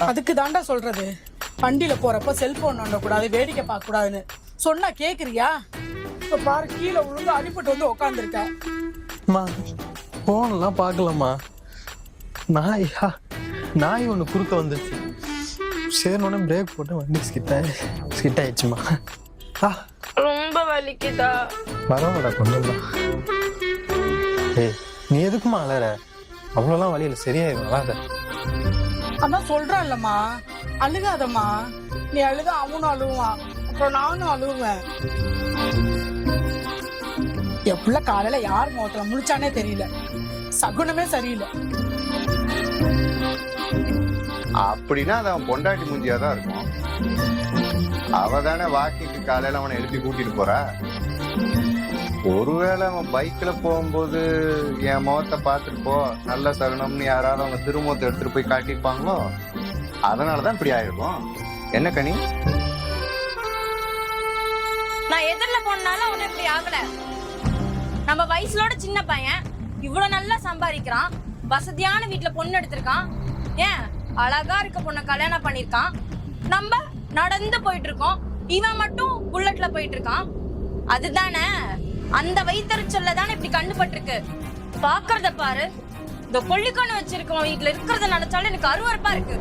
அதுக்கு தாண்டா சொல்றது, வண்டியில போறப்ப செல்போன் நோண்ட கூடாது, வேடிக்கை பார்க்க கூடாதுன்னு சொன்னா கேக்குறியா? இப்ப பாரு, கீழே விழுந்து அடிபட்டு வந்து உக்காந்துருக்க. போனெல்லாம் பார்க்கலாமா? நாய் ஒண்ணு குறுக்க வந்துச்சு. சேர்னோட பிரேக் போட்டு வண்டி ஸ்கிட் ஆயிடுச்சுமா. ரொம்ப வலிக்குதா? பரவாயில்ல, கொண்டுலாம். ஏய், நீ எதுக்குமா அலற? அவ்வளோலாம் வழியில சரியாயிடும், அழாத. அதான் சொல்றான்லம்மா, அழுகாதம்மா. நீ அழுத அவனும் அழுவான், அப்புறம் நானும் அழுவேன். எப்பள்ள காலையில யார் முகத்துல முழிச்சானே தெரியல, சகுனமே சரியில்லை. அப்படின்னா அது அவன் பொண்டாட்டி மூஞ்சியாதான் இருக்கும். அவ தானே வாக்கிங்க்கு காலையில அவனை எழுப்பி கூட்டிட்டு போறா. ஒருவேளை அவன் பைக்ல போகும்போது என் முகத்தை பார்த்துட்டு போ, நல்ல சகுனம்னு யாராவது அவங்க திருமுகத்தை எடுத்துட்டு போய் காட்டியிருப்பாங்களோ, அதனாலதான் இப்படி ஆயிருக்கும். என்ன கனி? நான் எதிரில போனாலும் அவன் இப்படி ஆகல. நம்ம வயசுலோட சின்ன பையன் இவ்வளவு நல்லா சம்பாதிக்கிறான், வசதியான வீட்டுல பொண்ணு எடுத்திருக்கான், ஏன் அழகா இருக்க பொண்ண கல்யாணம் பண்ணிருக்கான். நம்ம நடந்து போயிட்டு இருக்கோம், இவன் மட்டும் புல்லட்ல போயிட்டு இருக்கான். அதுதானே, அந்த வயிற்றுச்சல்ல தானே இப்படி கண்டுபட்டிருக்கு. பாக்குறத பாரு, இந்த கொல்லிக்கொண்டு வச்சிருக்கோம் வீட்டுல இருக்கிறத நினைச்சாலும் எனக்கு அருவருப்பா இருக்கு.